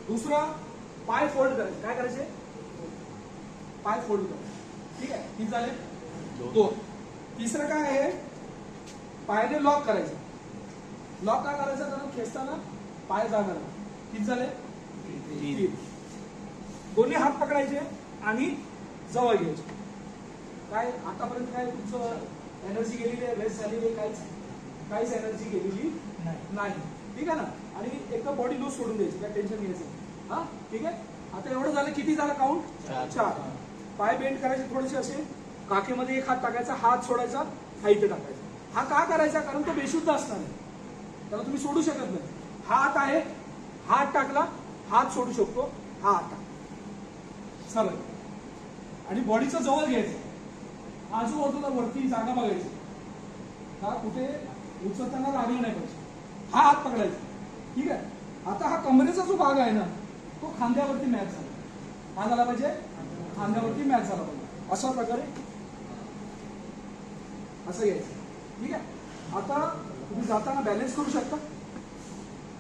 दुसरं पाय फोल्ड करायचे. काय करायचे? पाय फोल्ड करायचे. ठीक आहे, किती झाले? 2. तिसरं काय आहे? पायाने लॉक करायचं. लॉक का करायचं? कारण खेचताना पाय जाणार. किती झाले? 3. दोन्ही हात पकडायचे आणि जवळ घ्यायचे. काय आतापर्यंत काय तुमचं एनर्जी गेलेली आहे? वेस्ट झालेली आहे? काहीच एनर्जी गेलेली नाही. ठीक आहे ना. आणि एकदम बॉडी लूज सोडून द्यायची, काय टेन्शन घ्यायचं. हा, ठीक आहे. आता एवढं झालं. किती झालं काउंट? 4. पाय बेंड करायचे थोडेसे असे, काखेमध्ये एक हात टाकायचा, हात सोडायचा, हा इथे टाकायचा. हा का करायचा? कारण तो बेशुद्ध असणार आहे, त्याला तुम्ही सोडू शकत नाही. हा हात आहे, हात टाकला, हात सोडू शकतो, हा हात टाकला सरळ. आणि बॉडीचं जवळ घ्यायचं. आजूबाजूला वरती जागा बघायची, हा कुठे उचलताना लागलं नाही पाहिजे. हा हात पकडायचा. ठीक आहे. आता हा कमरेचा जो भाग आहे ना, तो खांद्यावरती मॅच झाला. हा झाला पाहिजे, खांद्यावरती मॅच झाला पाहिजे. अशा प्रकारे असं घ्यायचं. ठीक आहे. आता तुम्ही जाताना बॅलन्स करू शकता,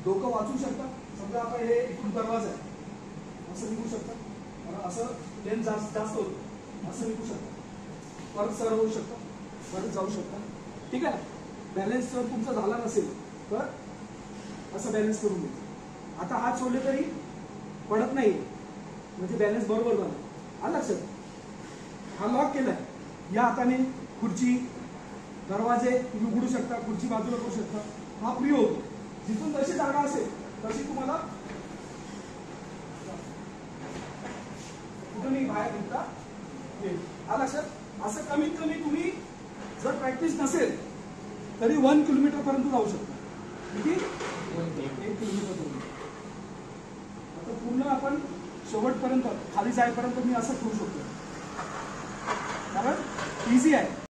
डोकं वाचू शकता. समजा आता हे इथून दरवाजा आहे, असं निघू शकता. असं लेन्थ जास्त होतं, असं निघू शकता. परत सरळ होऊ शकता, परत जाऊ शकता. ठीक आहे. बॅलन्स जर तुमचा झाला नसेल तर असं बॅलन्स करून घ्यायचं. आता हात सोडले तरी पडत नाही, म्हणजे बॅलन्स बरोबर झाला. आलं लक्षात? हा लॉक केलाय. या हाताने खुर्ची, दरवाजे तुम्ही उघडू शकता, खुर्ची बाजूला करू शकता. हा फ्री होतो. जिथून जशी जागा असेल तशी तुम्हाला कुठूनही बाहेर निघता येईल. आलं लक्षात? असं कमीत कमी तुम्ही जर प्रॅक्टिस नसेल तरी 1 किलोमीटर पर्यंत जाऊ शकता. किती? 1 किलोमीटर पर्यंत. आता पूर्ण आपण शेवटपर्यंत खाली जाईपर्यंत मी असं करू शकतो, कारण इझी आहे.